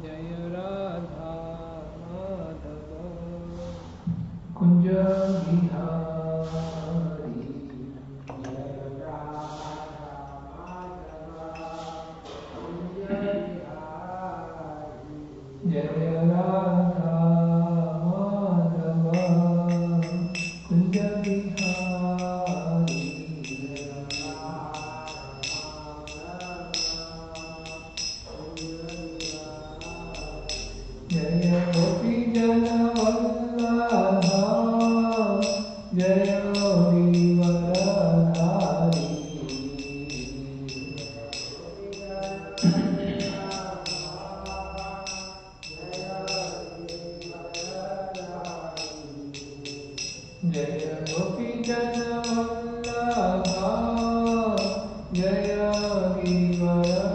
जय राधा माधव कुंज बिहारी जय राधा माधव कुंज बिहारी जय राधा माधव कुंज बिहारी जय गोपी जन वल्लभा जय गिरिवरधारी जय गोपी जन वल्लभा जय Girivardhari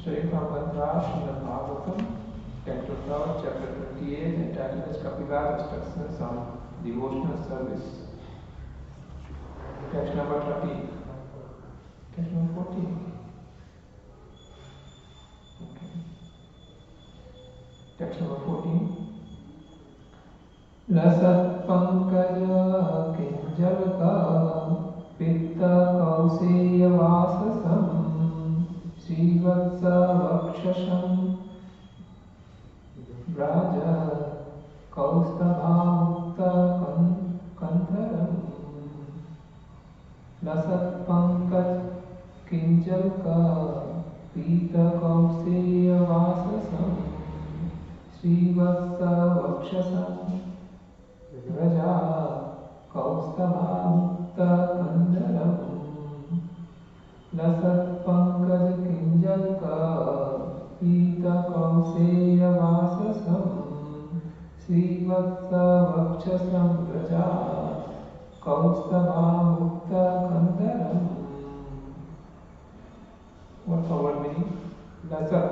Straight from Mantra, Srimad Bhagavatam, Canto 3, Chapter 28, entitled as Kapil's Instructions on Devotional Service. Text number 13. Text number 14. Okay. Text number 14. Lasat Pankaja Kinjalka Pitta Kauseya Vasasam Srivatsa Vakshasham Raja Kaustubhamukta Kantharam Lasat Pankaj Kinjalka Pita Kauseya Vasasam Srivatsa Vakshasham Raja Kaustubhamukta Vakshasam Raja Kaustava Mukta Kandaram. What's the word meaning? Lasat,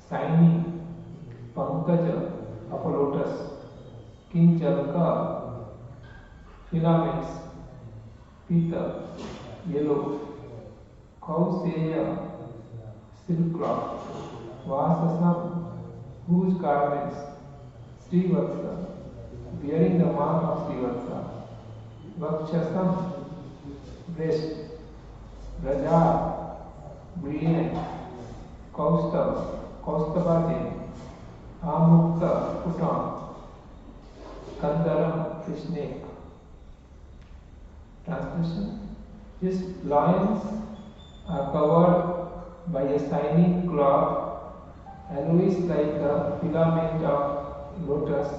shiny, Pankaja of a lotus, Kinjalka, filaments, Pita, yellow, Kauseya, silk cloth, Vasasam, whose garments, Srivatsa, bearing the mark of Srivatsa, Vakshasam, breast, Raja, brilliant, Kaustava, Amukta, put on, Kandaram, the snake. Translation: his loins are covered by a shining cloth, always like the filament of lotus.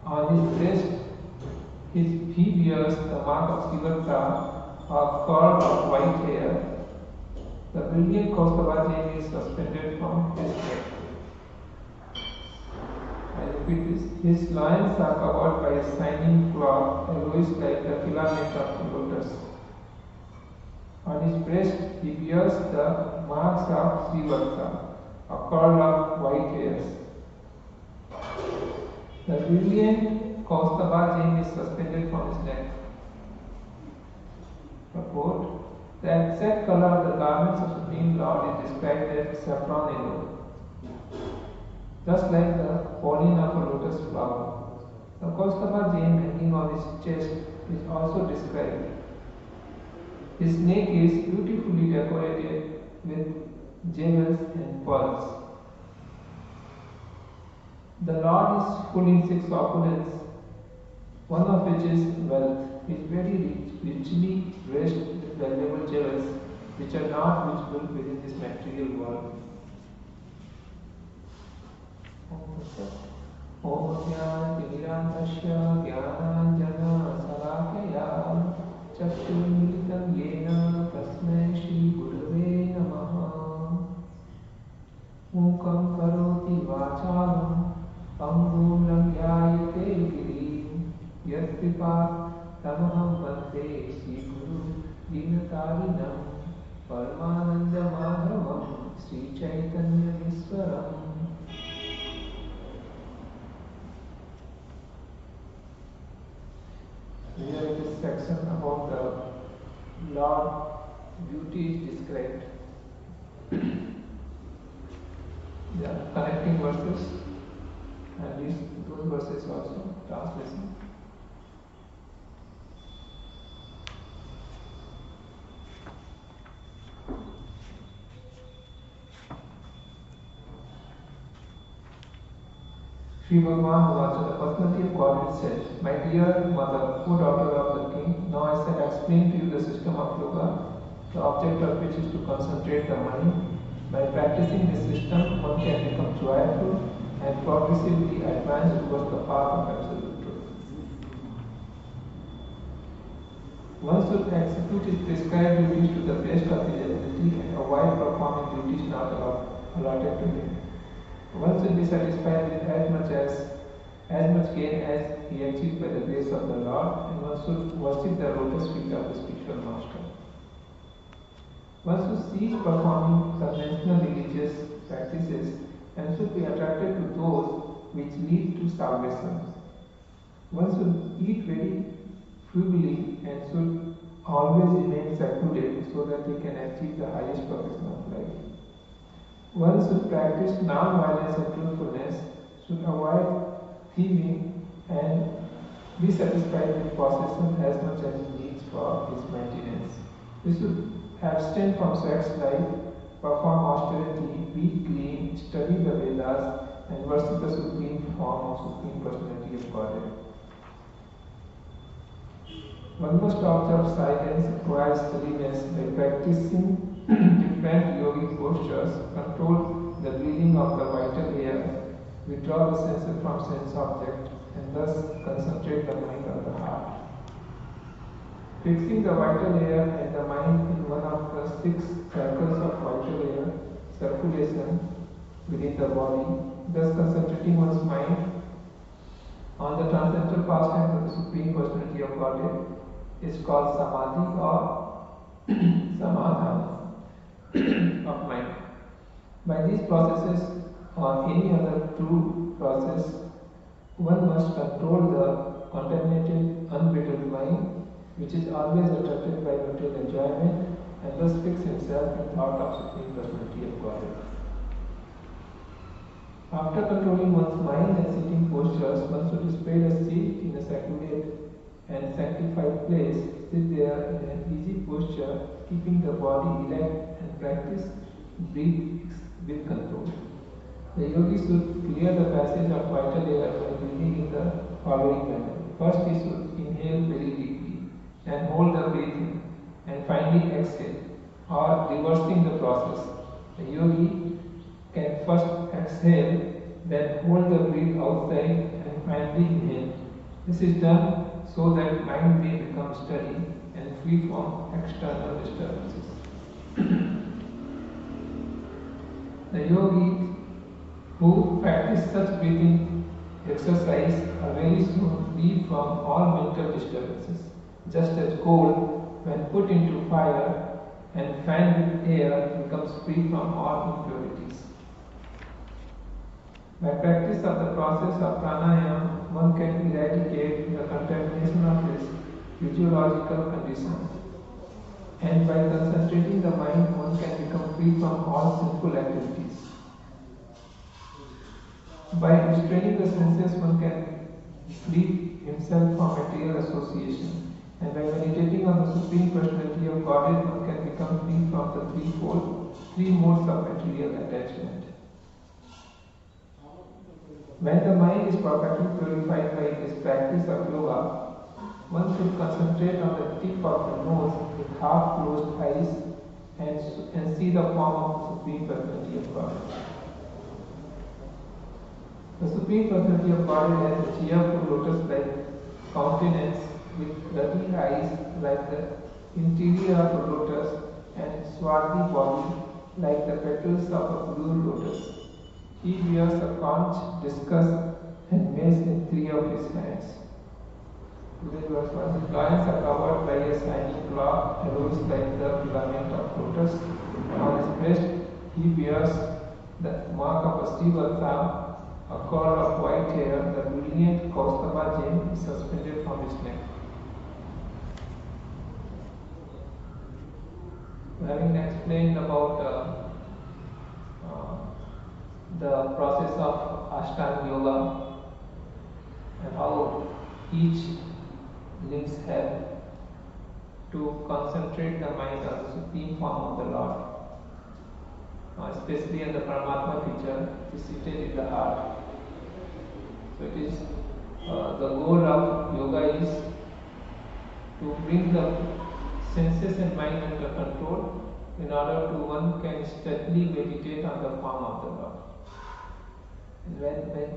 On his breast, he bears the mark of Sivatsa, or curl of white hair. The brilliant Kaustava is suspended from his neck. I repeat this. His loins are covered by a shining cloth, always like the filament of the lotus. On his breast, he bears the marks of Srivatsa, a curl of white hairs. The brilliant Kaustava is suspended from his neck. Purport: the exact color of the garments of Supreme Lord is described as saffron yellow, just like the pollen of a lotus flower. The Kaustava hanging on his chest is also described. His neck is beautifully decorated with jewels and pearls. The Lord is full in six opulence, one of which is wealth. He is very richly dressed with valuable jewels, which are not visible within this material world. Om Jnana Jnana Salakaya Chakshurmilitam Yena Tasmai Shri Gurave Namaha. Mukam Karoti Vachalam Pangum Langyayate Girim Yatripa Tamaham Vande Shri Guru Dinatarinam Paramananda Madhavam Sri Chaitanya Viswaram. Here it is section about the Lord beauty is described. They are connecting verses and those verses also translation. Sri Bhagavan Vacha, the personality of Godhead, said, my dear mother, O daughter of the king, now I shall explain to you the system of yoga, the object of which is to concentrate the mind. By practicing this system, one can become joyful and progressively advance towards the path of absolute truth. One should execute his prescribed duties to the best of his ability and avoid performing duties not allotted to him. One should be satisfied with as much gain as he achieved by the grace of the Lord, and one should worship the lotus feet of the spiritual master. One should cease performing conventional religious practices and should be attracted to those which lead to salvation. One should eat very frugally and should always remain secluded so that he can achieve the highest perfection of life. One should practice non-violence and truthfulness, should avoid thieving, and be satisfied with possession as much as he needs for his maintenance. He should abstain from sex life, perform austerity, be clean, study the Vedas, and worship the supreme form of Supreme Personality of Godhead. One must observe silence, acquire steadiness by practicing different yogic postures, control the breathing of the vital air, withdraw the senses from sense object, and thus concentrate the mind on the heart. Fixing the vital air and the mind in one of the 6 circles of vital air circulation within the body, thus concentrating one's mind on the transcendental pastime of the Supreme Personality of Godhead is called Samadhi or Samadhana of mind. By these processes or any other true process, one must control the contaminated, unbridled mind, which is always attracted by material enjoyment, and thus fix himself in thought of Supreme Personality of Godhead. After controlling one's mind and sitting postures, one should spread a seat in a secluded and sanctified place, sit there in an easy posture, keeping the body erect, and practice breathe with control. The yogi should clear the passage of vital air by breathing in the following manner. First, he should inhale very deeply and hold the breathing, and finally exhale, or reversing the process. The yogi can first exhale, then hold the breath outside, and finally inhale. This is done so that mind may become steady and free from external disturbances. The yogis who practice such breathing exercise are very soon free from all mental disturbances, just as gold, when put into fire and fanned with air, becomes free from all impurities. By practice of the process of pranayama, one can eradicate the contamination of his physiological conditions, and by concentrating the mind, one can become free from all sinful activities. By restraining the senses, one can free himself from material association, and by meditating on the Supreme Personality of Godhead, one can become free from the three modes of material attachment. When the mind is perfectly purified by this practice of yoga, one should concentrate on the tip of the nose with half-closed eyes and see the form of the Supreme Personality of Godhead. The Supreme Personality of Godhead has a cheerful lotus-like countenance with ruddy eyes like the interior of a lotus and swarthy body like the petals of a blue lotus. He wears a conch, discus, and mace in 3 of his hands. Today's verse 1. His loins are covered by a shining cloth, arose like the filament of lotus. On his breast, he wears the mark of a silver thumb, a cord of white hair. The brilliant Kaustubha gem is suspended from his neck. Having explained about the process of Ashtanga Yoga and how each links have to concentrate the mind on the supreme form of the Lord, especially in the Paramatma feature, which is seated in the heart. So it is the goal of yoga is to bring the senses and mind under control in order to one can steadily meditate on the form of the Lord. And when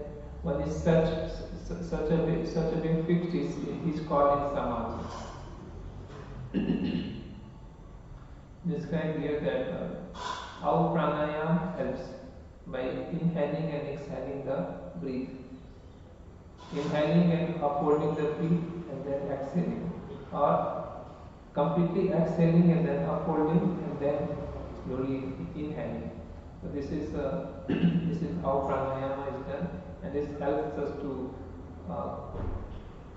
one is such a way fixed, he is called in samadhi. Described here that how pranayama helps by inhaling and exhaling the breath. Inhaling and upholding the breath and then exhaling, or completely exhaling and then upholding and then slowly inhaling. So this is how pranayama is done, and this helps us to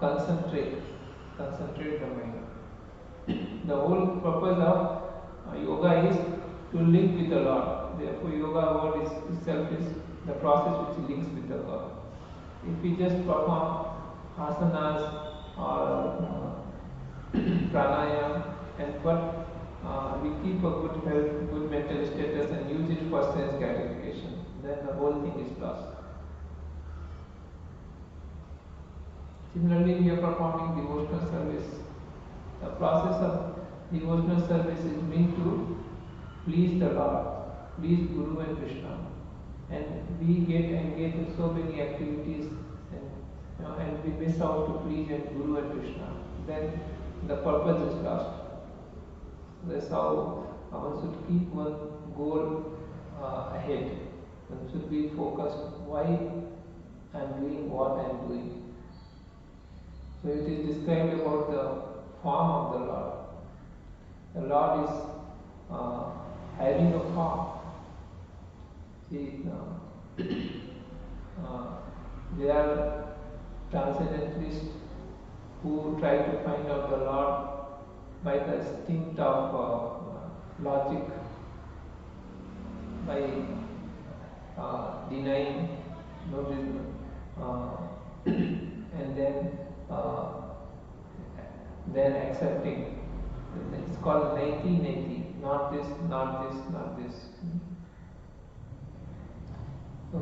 concentrate the mind. The whole purpose of yoga is to link with the Lord. Therefore, yoga word itself is the process which links with the God. If we just perform asanas or pranayama but we keep a good health, good mental status and use it for sense gratification, then the whole thing is lost. Similarly, we are performing devotional service. The process of devotional service is meant to please the Lord, please Guru and Krishna. And we get engaged in so many activities and we miss out to please and Guru and Krishna. Then the purpose is lost. That's how one should keep one goal ahead. One should be focused why I am doing what I am doing. So it is described about the form of the Lord. The Lord is having a form. See, there are transcendentalists who try to find out the Lord by the instinct of logic, by denying notice, and uh, then accepting. It's called naiti, not this, not this, not this. So,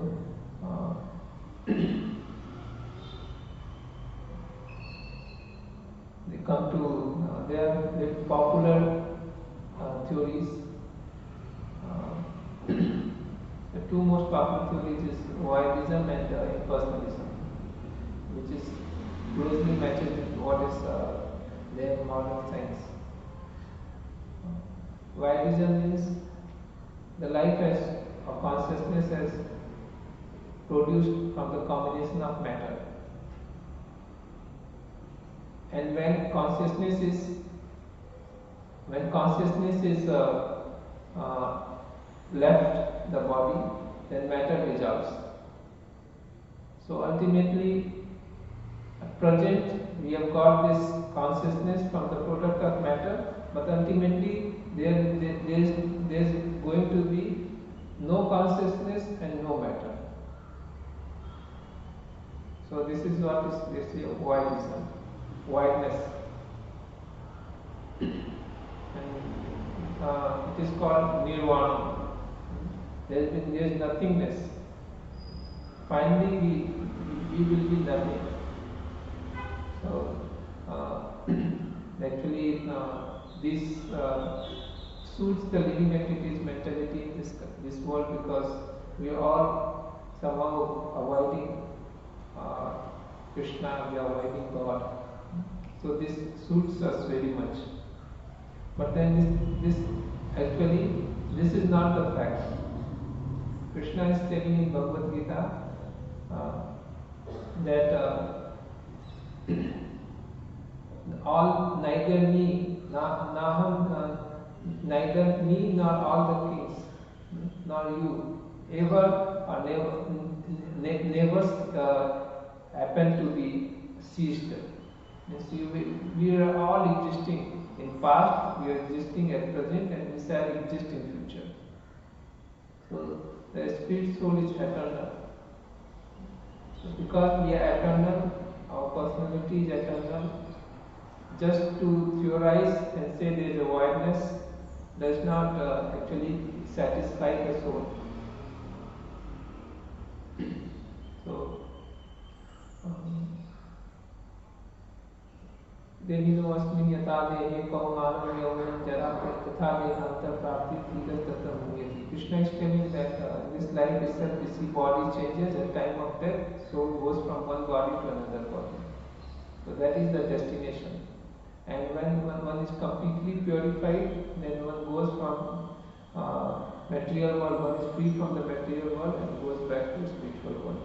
they come to, they are very popular theories. The two most popular theories is voidism and impersonalism, which is closely matches with what is there in modern science. Voidism means the life as or consciousness as produced from the combination of matter. And when consciousness is left the body, then matter dissolves. So ultimately, at present we have got this consciousness from the product of matter, but ultimately there is going to be no consciousness and no matter. So this is what is basically a voidism, voidness. And it is called nirvana. There is nothingness. Finally, we will be nothing. So actually, this suits the living entities mentality in this world, because we are all somehow avoiding Krishna, we are avoiding God. So this suits us very much. But then this actually, this is not the fact. Krishna is telling in Bhagavad Gita that all, neither me, neither me nor all the kings, nor you, ever or never happen to be ceased. We are all existing in past, we are existing at present, and we shall exist in future. So the spirit soul is eternal. So because we are eternal, our personality is eternal. Just to theorize and say there is a voidness does not actually satisfy the soul. So, देहिनोऽस्मिन् यथा देहे कौमारं यौवनं जरा तथा देहान्तर प्राप्ति धीरस्तत्र मुह्यति. Krishna is telling that in this life itself we see body changes at time of death, soul goes from one body to another body. So that is the destination. And when one is completely purified, then one goes from material world, one is free from the material world and goes back to spiritual world.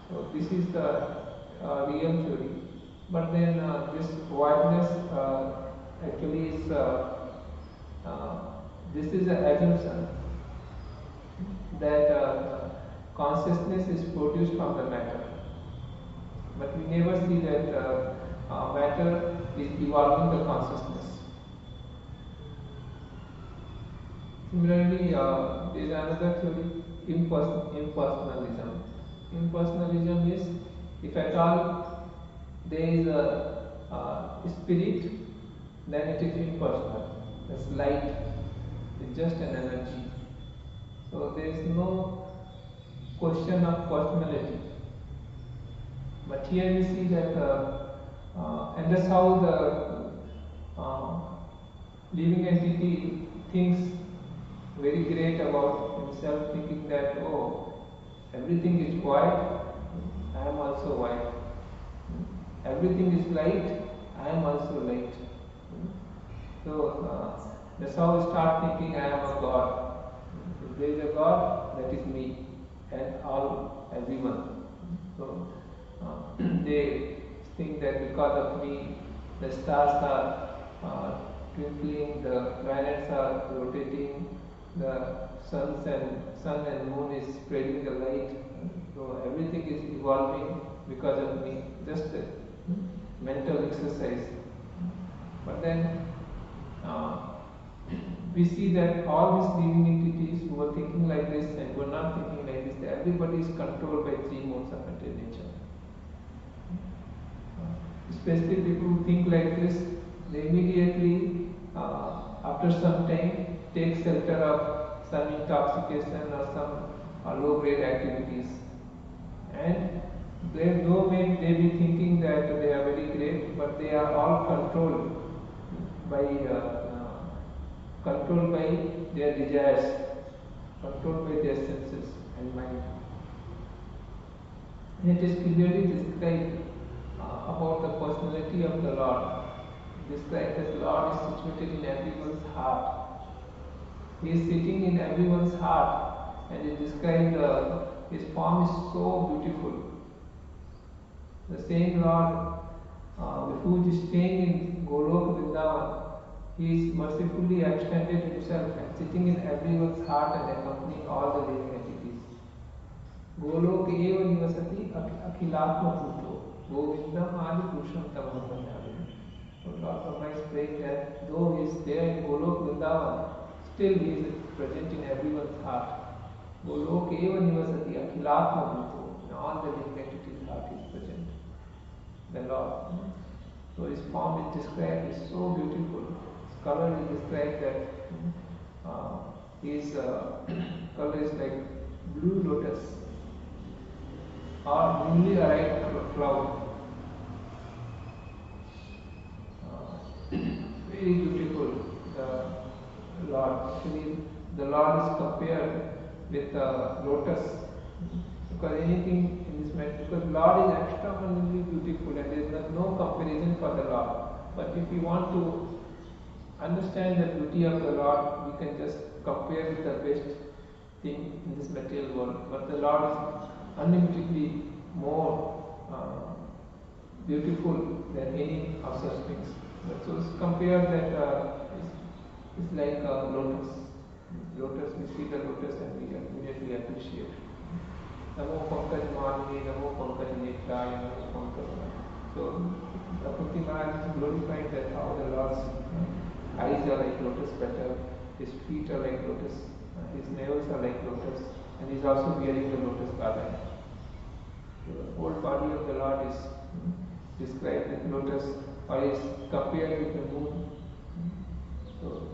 So this is the real theory. But then this voidness actually is this is an assumption that consciousness is produced from the matter. But we never see that matter is evolving the consciousness. Similarly, there is another theory, impersonalism. Impersonalism is, if at all there is a spirit, then it is impersonal. It's light, it's just an energy. So there is no question of personality. But here we see that, and that's how the living entity thinks very great about himself, thinking that, oh, everything is white, I am also white. Everything is light, I am also light. So that's how we start thinking I am a God. If there is a God, that is me and all, everyone. So they think that because of me, the stars are twinkling, the planets are rotating, the sun and moon is spreading the light. So everything is evolving because of me. Just a mental exercise. But then uh, we see that all these living entities who are thinking like this and who are not thinking like this, everybody is controlled by three modes of material nature. Especially people who think like this, they immediately, after some time, take shelter of some intoxication or some low-grade activities. And they, though may they be thinking that they are very great, but they are all by controlled by their desires, controlled by their senses and mind. And it is clearly described about the personality of the Lord. Described that the Lord is situated in everyone's heart. He is sitting in everyone's heart, and it described his form is so beautiful. The same Lord who is staying in Golok Vrindavan, he is mercifully extended himself and sitting in everyone's heart and accompanying all the living entities. Golok eva nivasati akhilatma bhuto govindam adi purusham tamam bhajami. So Lord Brahma is praying that though he is there in Golok Vrindavan, still he is present in everyone's heart. Golok eva nivasati akhilatma bhuto. In all the living entities' heart he is present. The Lord. So his form is described is so beautiful. His color is described that his color is like blue lotus or newly arrived cloud. Very beautiful. The Lord. Actually, the Lord is compared with lotus. Because anything in this matter, because Lord is extraordinarily beautiful and there is no comparison for the Lord. But if we want to understand the beauty of the Lord, we can just compare with the best thing in this material world. But the Lord is unlimitedly more beautiful than any of such things. So it's compared that it's like a lotus. Lotus, we see the lotus and we immediately appreciate. Namo Pankaj Malini, Namo Pankaj Netraya, Namo Pankaj. So Prakriti Maharaj is glorifying that how the Lord's eyes are like lotus petal, his feet are like lotus, his nails are like lotus, and he is also wearing the lotus garland. So the whole body of the Lord is described with lotus, or is compared with the moon. So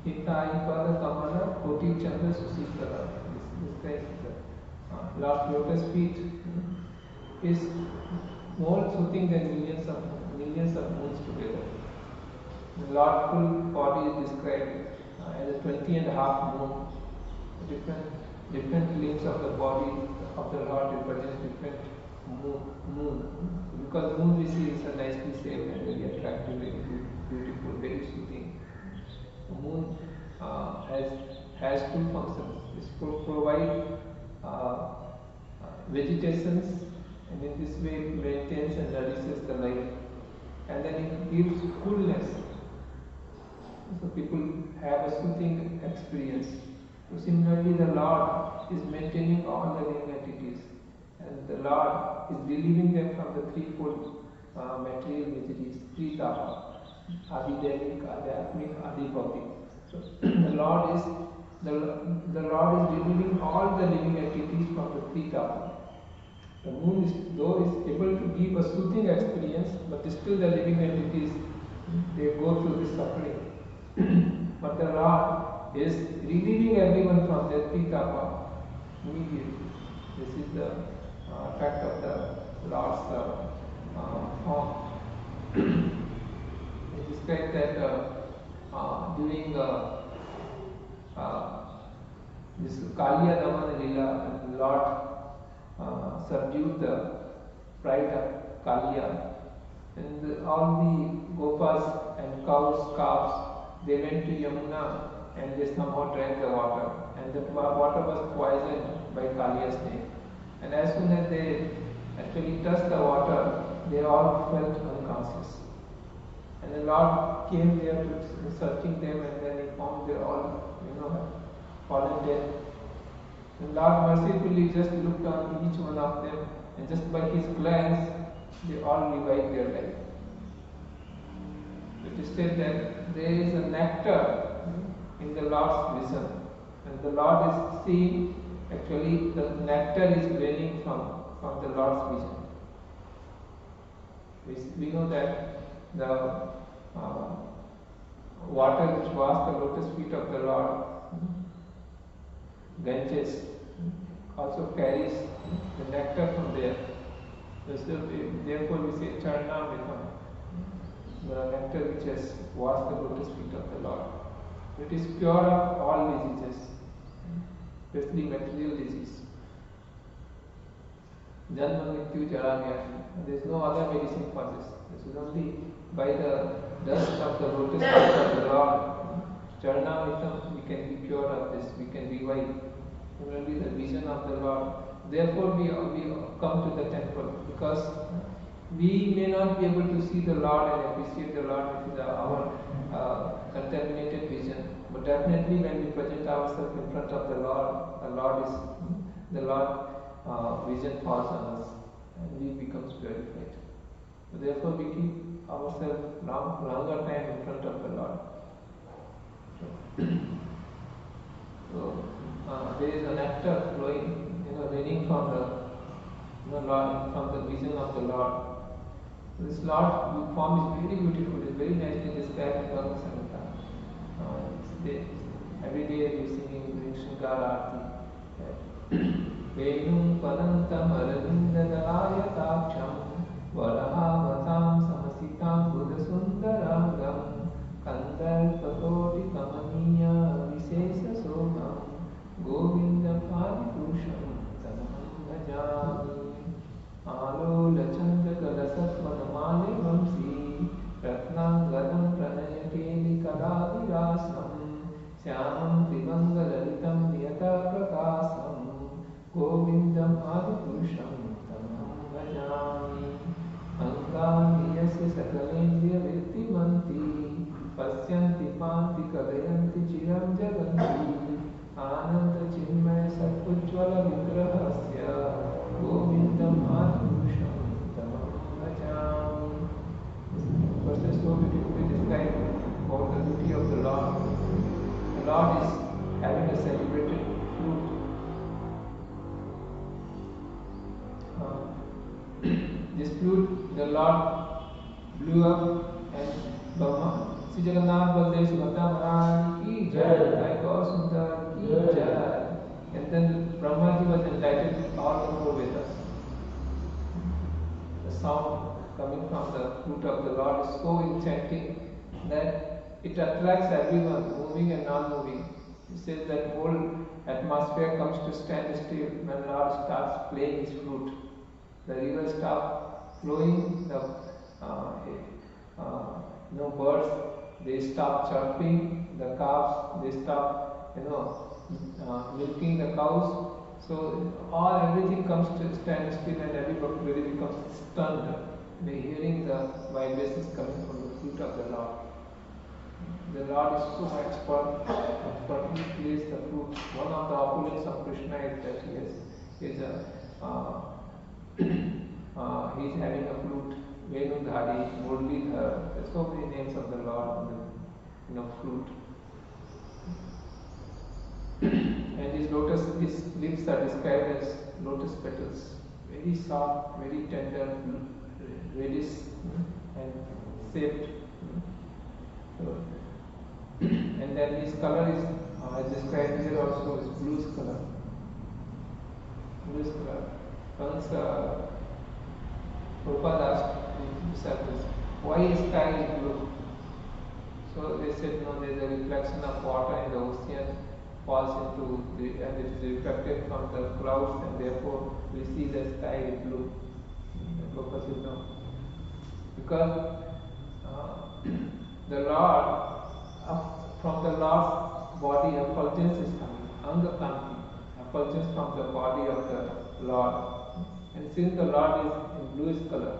Hitai Pada Kamala Koti Chandra Susitara. This describes the Lord's lotus feet is more soothing than millions of moons together. The Lord's full body is described as a 20 and a half moon. Different limbs of the body of the Lord represent different moon. Because moon we see is a nicely shaped and very attractive, very beautiful, very soothing. The moon has two functions. It provides vegetations, and in this way it maintains and nourishes the life, and then it gives coolness. So people have a soothing experience. So similarly, the Lord is maintaining all the living entities, and the Lord is relieving them from the threefold material miseries, three tapas. Adi Devik, Adi Atmik, Adi Bhautik. So the Lord is relieving all the living entities from the three tapas. The moon is able to give a soothing experience, but still the living entities they go through this suffering. But the Lord is relieving everyone from their three tapas immediately. This is the fact of the Lord's form. It is said that during this Kaliya Daman Lila, the Lord subdued the pride of Kaliya, and all the gopas and cows, calves, they went to Yamuna and they somehow drank the water, and the water was poisoned by Kaliya's name. And as soon as they actually touched the water, they all felt unconscious. And the Lord came there to searching them, and then he found they all, fallen dead. The Lord mercifully just looked on each one of them, and just by his glance, they all revived their life. It is said that there is a nectar in the Lord's vision, and the Lord is seeing, actually the nectar is raining from the Lord's vision. We know that the water which washed the lotus feet of the Lord, Ganges, also carries the nectar from there. Therefore we say Charnamritam, the nectar which has washed the lotus feet of the Lord. It is pure of all diseases, especially material disease. Janma Mrityu Jara Vyadi. There is no other medicine for this. This is only by the dust of the lotus feet of the Lord, Charnamritam, we can be pure of this, we can revive. Only the vision of the Lord. Therefore we come to the temple, because we may not be able to see the Lord and appreciate the Lord with our contaminated vision. But definitely when we present ourselves in front of the Lord vision falls on us and we become purified. So therefore we keep ourselves longer time in front of the Lord. So there is a nectar flowing, raining from the Lord, from the vision of the Lord. This Lord form is very beautiful. It is very nicely described in Bhagavad Gita. Every day we are singing during Shringara Aarti. Venum padantam arvindadalayatacham varahavatam samasitam buddhasundarangam kandalpakoti kamaniya visesa soham govindam adipurusham tanaham bhajami alola chandra kalasatvanamale vamsi ratnangadam pranayakeli kalavirasam syamam divangalalitam niyata prakasam govindam adipurusham tanaham bhajami angani yasya sakalendriya vittimanti pasyanti panti kadayanti chiram jaganti ananda chinmaya satujjvala vigrahasya govindam adipurusham tanaham bhajami. Verse is so beautifully described about the beauty of the Lord. The Lord is having a celebrated flute. This flute, the Lord blew up, and Brahma, Sri Jagannath Baldev Subhadra Maharaj ki jai, Jai Gaur Sundar ki jai. And then Brahmaji was enlightened all the four Vedas. The sound coming from the flute of the Lord is so enchanting that it attracts everyone, moving and non-moving. He says that whole atmosphere comes to stand still when Lord starts playing his flute. The river stops flowing, the birds, they stop chirping, the calves, they stop milking the cows. So everything comes to stand still, and everybody becomes stunned by hearing the vibrations coming from the flute of the Lord. The Lord is so expertly plays the flute. One of the opulence of Krishna is that he is having a flute, Venudhari, Murlidhar. There are so many names of the Lord in the flute. And his lips are described as lotus petals, very soft, very tender, reddish and shaped. And then his color is described here also as bluish color. Once Prabhupada asked his disciples, why is sky is blue? So they said, no, there is a reflection of water in the ocean, falls into and it is reflected from the clouds, and therefore we see the sky is blue. And Prabhupada said, no. Because the Lord, from the Lord's body, effulgence is coming, Anga Kanti, effulgence from the body of the Lord. And since the Lord is in bluish color,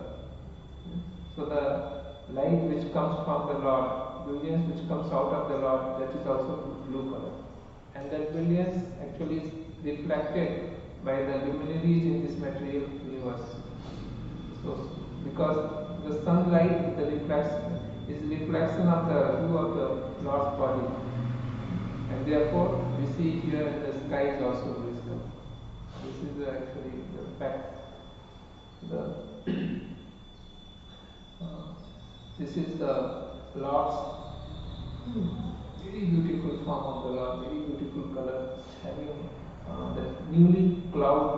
so the light which comes from the Lord, brilliance which comes out of the Lord, that is also blue color. And that brilliance actually is reflected by the luminaries in this material universe. So, because the sunlight, the reflection is reflection of the hue of the Lord's body, and therefore we see here in the sky is also blue color. This is actually the fact. This is the Lord's very beautiful form of the Lord, very beautiful color, having the newly cloud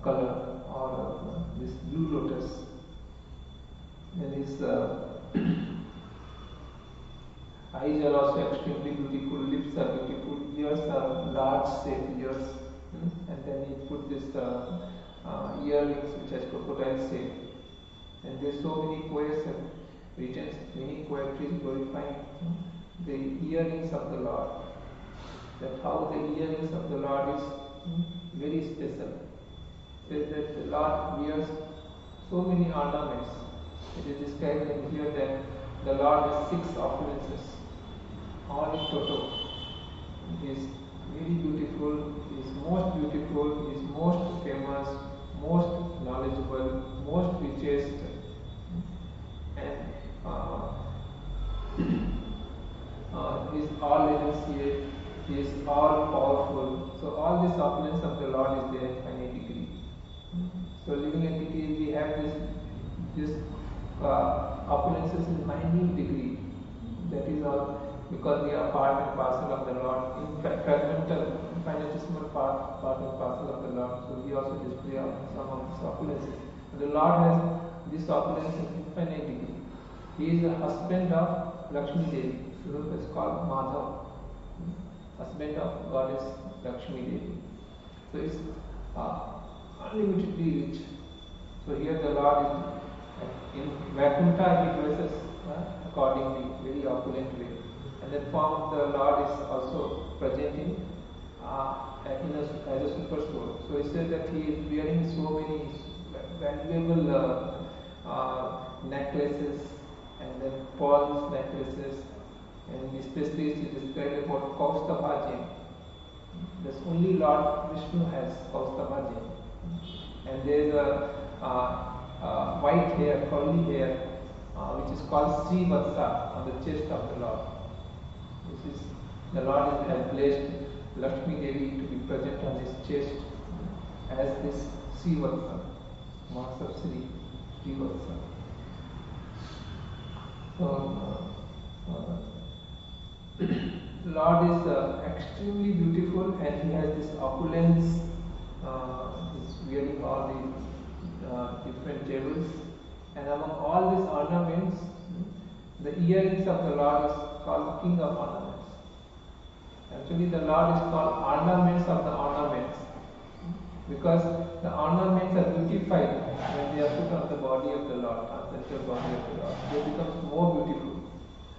color or this blue lotus. And his eyes are also extremely beautiful, lips are beautiful, ears are large shaped ears, and then he put this earrings which has crocodile shape. And there's so many poets have written many poetries glorifying the earrings of the Lord. That how the earrings of the Lord is very special. Says that the Lord wears so many ornaments. It is described in here that the Lord has 6 opulences, all in total. He is very beautiful, he is most beautiful, he is most famous, most knowledgeable, most richest, and he is all renunciate, he is all powerful. So all this opulence of the Lord is there in finite degree. So living entities, we have this opulences in minute degree. That is all because we are part and parcel of the Lord, in fragmental, infinitesimal part and parcel of the Lord. So we also display some of these opulences. The Lord has this opulence in infinite degree. He is the husband of Lakshmi Devi. Swarup is called Madhav, husband of goddess Lakshmi Devi. So it's unlimitedly rich. So here the Lord is in Vaikuntha, he dresses accordingly, very opulent way. And that form of the Lord is also present as a super soul. So it says that he is wearing so many valuable necklaces and then pearls necklaces, and especially it is described about Kaustubha gem. That's only Lord Vishnu has Kaustubha gem. And there is a white hair, curly hair, which is called Srivatsa on the chest of the Lord. This is the Lord has placed Lakshmi Devi to be present on his chest as this Srivatsa, marks of Srivatsa. So Lord is extremely beautiful, and he has this opulence. He's wearing all these different jewels, and among all these ornaments, the earrings of the Lord is called King of Ornaments. Actually, the Lord is called ornaments of the ornaments, because the ornaments are beautified when they are put on the body of the Lord, transcendental body of the Lord. They become more beautiful.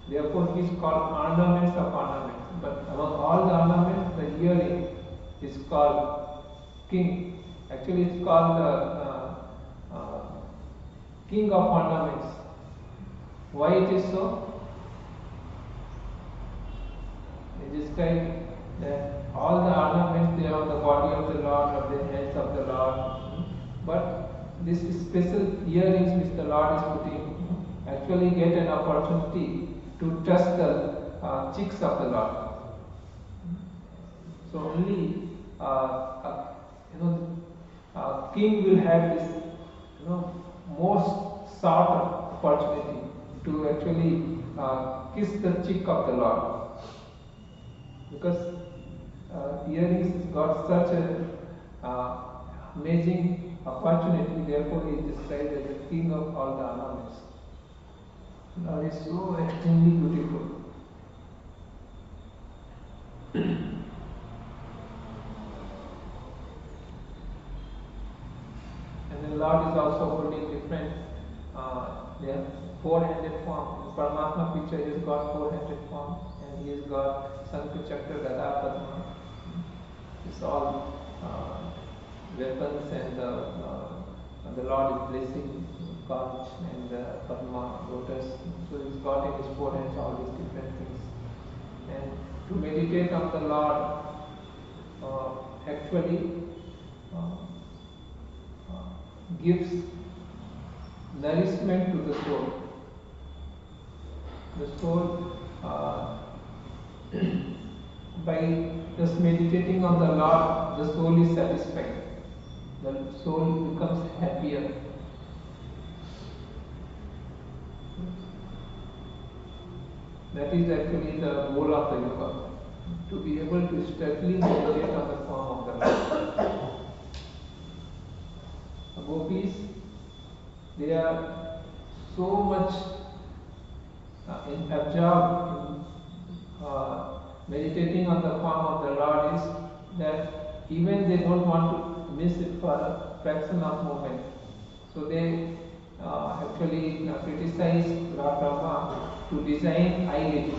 Therefore, he is called ornaments of ornaments. But among all the ornaments, the earring is called King. Actually, it's called King of Ornaments. Why it is so? It is described that all the ornaments they are on the body of the Lord, of the hands of the Lord. But this special earrings which the Lord is putting actually get an opportunity to touch the cheeks of the Lord. So only king will have this most sought opportunity to actually kiss the cheek of the Lord, because earrings got such an amazing opportunity. Therefore, he is described as the king of all the ornaments. Lord is so extremely beautiful. And the Lord is also holding different, four-handed form. In Paramatma picture, he has got four-handed form, and he has got Sankha Chakra, Gada, Padma. It's all weapons, and the Lord is blessing Kach and Padma lotus. So he's got in his forehead all these different things. And to meditate on the Lord actually uh, gives nourishment to the soul. The soul, by just meditating on the Lord, the soul is satisfied. The soul becomes happier. That is actually the goal of the yoga, to be able to steadily meditate on the form of the Lord. The gopis, they are so much absorbed in meditating on the form of the Lord is that even they don't want to miss it for a fraction of moment. So they actually criticize Lord Brahma to design eyelid.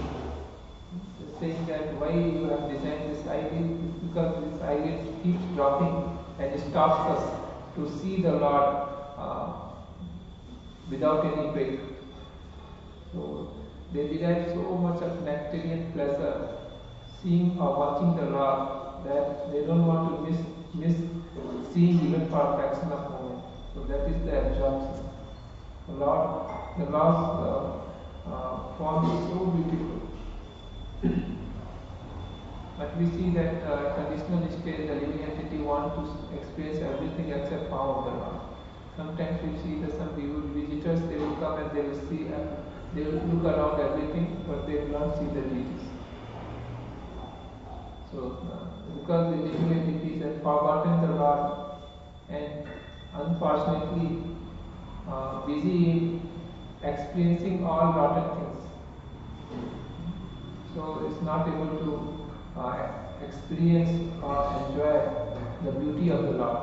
Saying that why you have designed this eyelid, because this eyelid keeps dropping and it stops us to see the Lord without any break. So they derive so much of nectarian pleasure seeing or watching the Lord that they don't want to miss seeing even for a fraction of a moment. So that is the absorption. The Lord's form is so beautiful. But we see that conditional state, the living entity want to experience everything except form of the Lord. Sometimes we see that some visitors, they will come and they will see, they will look around everything, but they will not see the deities. So, because the living entities have forgotten the Lord and unfortunately busy in experiencing all rotten things. So it's not able to experience or enjoy the beauty of the Lord.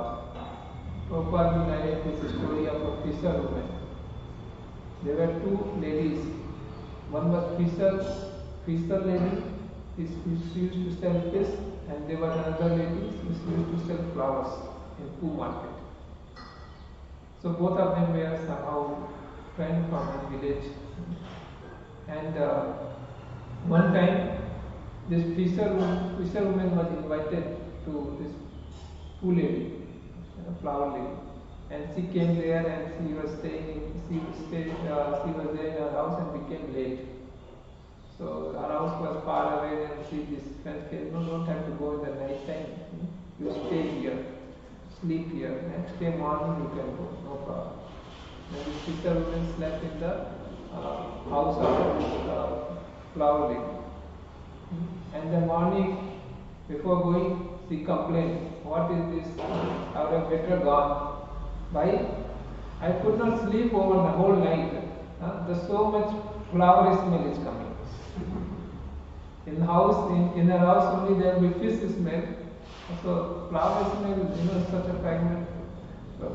Prabhupada narrated the story of a fisher woman. There were two ladies. One was fisher lady, she used to sell fish, and there was another lady, she used to sell flowers in Poo market. So both of them were somehow friends from a village. And one time, this fisherwoman was invited to this Poo lady, flower lady, and she came there and she was she was there in her house and became late. So our house was far away, and this friend said, no, don't have to go in the night time. You stay here, sleep here. Next day morning you can go, no problem. And this fisherwoman slept in the house of this flower lady. And the morning, before going, she complained, what is this? I would have better gone. Why? I could not sleep over the whole night. There's so much flower smell is coming. In her house only there will be fish smell. So flower smell, such a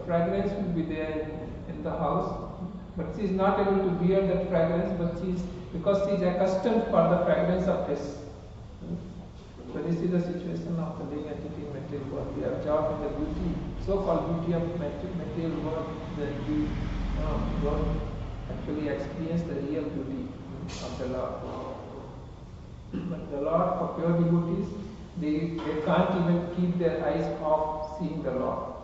fragrance will be there in the house. But she is not able to bear that fragrance, because she is accustomed for the fragrance of fish. So this is the situation of the living entity in material world. We are absorbed in the beauty, so-called beauty of material world, that we don't actually experience the real beauty of the Lord. But the Lord, for pure devotees, they can't even keep their eyes off seeing the Lord.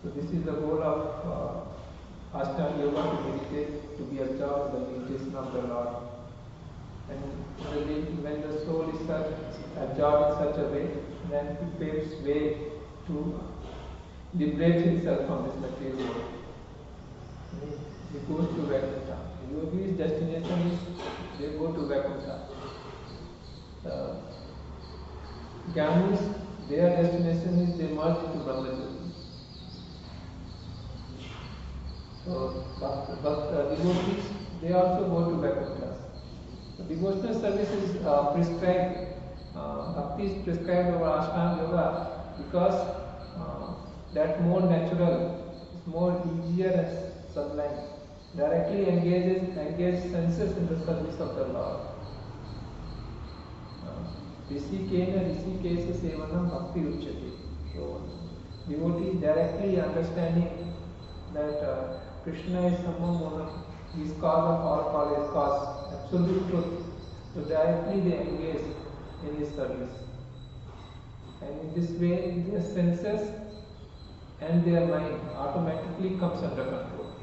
So this is the goal of Ashtanga Yoga, to meditate, to be absorbed in the meditation of the Lord. And when the soul is absorbed in such a way, then it paves way to liberate himself from this material world. He goes to Vaikuntha. The yogi's destination is, they go to Vaikuntha. The Jnanis, their destination is, they merge into Brahmajyoti. So, devotees, they also go to Vaikuntha. So devotional service is prescribed, bhakti is prescribed over Ashtanga Yoga, because that's more natural, it's more easier and sublime. directly engage senses in the service of the Lord. Risikena Risikesa Sevanam Bhakti Uchyate. So, devotee directly understanding that Krishna is someone who is cause of all cause, cause, absolute truth. So directly they engage in his service. And in this way, their senses and their mind automatically comes under control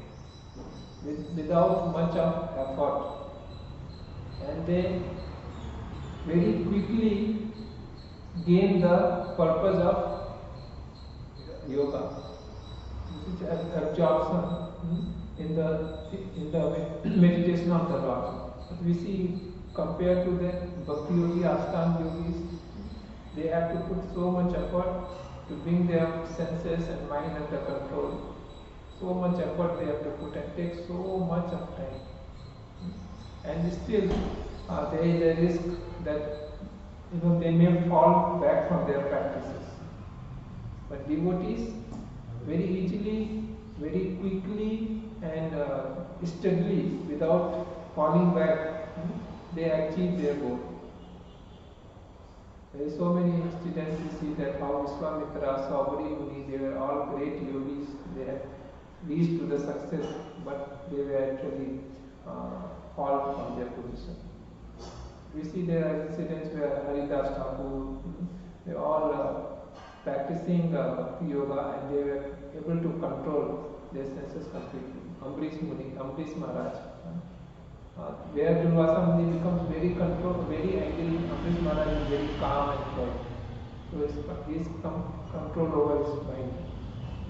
without much of effort. And they very quickly gain the purpose of yoga, which is absorption in the meditation of the Lord. But we see, compared to the Bhakti Yogi, Ashtanga yogis, they have to put so much effort to bring their senses and mind under control. So much effort they have to put and take so much of time. And still, there is a risk that they may fall back from their practices. But devotees very easily, very quickly, and steadily, without falling back, they achieve their goal. There are so many incidents we see that how Vishwamitra, Saubhari Muni, they were all great yogis. They had reached to the success, but they were actually fall from their position. We see there are incidents where Haridas Thakur, they all practicing Bhakti Yoga, and they were able to control their senses completely. Ambrish Muni, Ambrish Maharaj, where Durvasa Muni becomes very controlled, very angry, Ambrish Maharaj is very calm and quiet. So his control over his mind.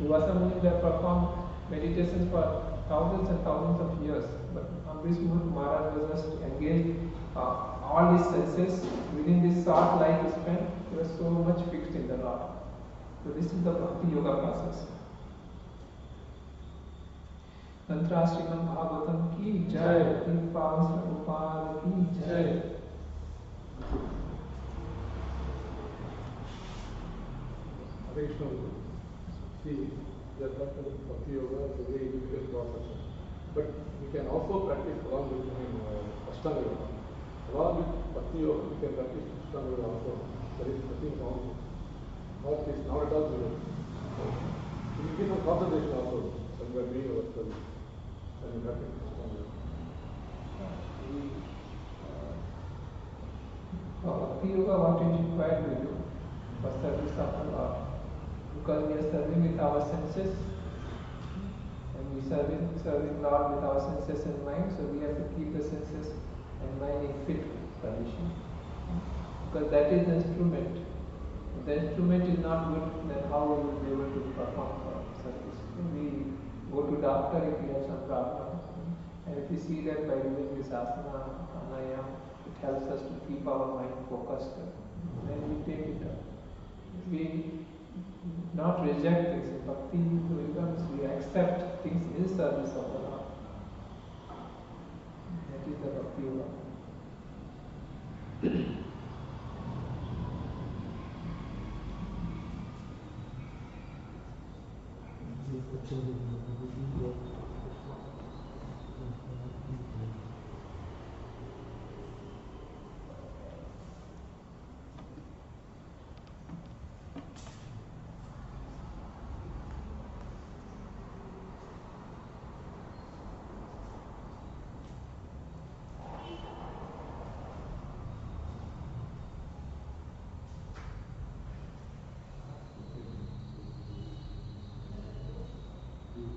Durvasa Muni they performed meditation for thousands and thousands of years, but Ambrish Maharaj was just engaged all his senses within this short lifespan. He was so much fixed in the Lord. So this is the Bhakti Yoga process. Tantra Srimad Bhagavatam ki jai, Kripa Prabhupada ki jai. Additional, see, the Bhakti Yoga is a very difficult process. But we can also practice along with Ashtanga Yoga. Along with Bhakti Yoga, we can practice Ashtanga Yoga also. There is nothing wrong. Not at all zero. We can give some concentration also when we are doing our service. When we practice Ashtanga Yoga. Bhakti Yoga, what is required we do for service of the Lord? Because we are serving with our senses, and we serving Lord with our senses and mind, so we have to keep the senses and mind in fit condition. Because that is the instrument. If the instrument is not good, then how we will be able to perform service? We go to doctor if we have some problem, and if we see that by doing this asana, pranayama, it helps us to keep our mind focused, then we take it up. We not reject things. In Bhakti Yoga, we accept things in service of the Lord. That is the Bhakti Yoga.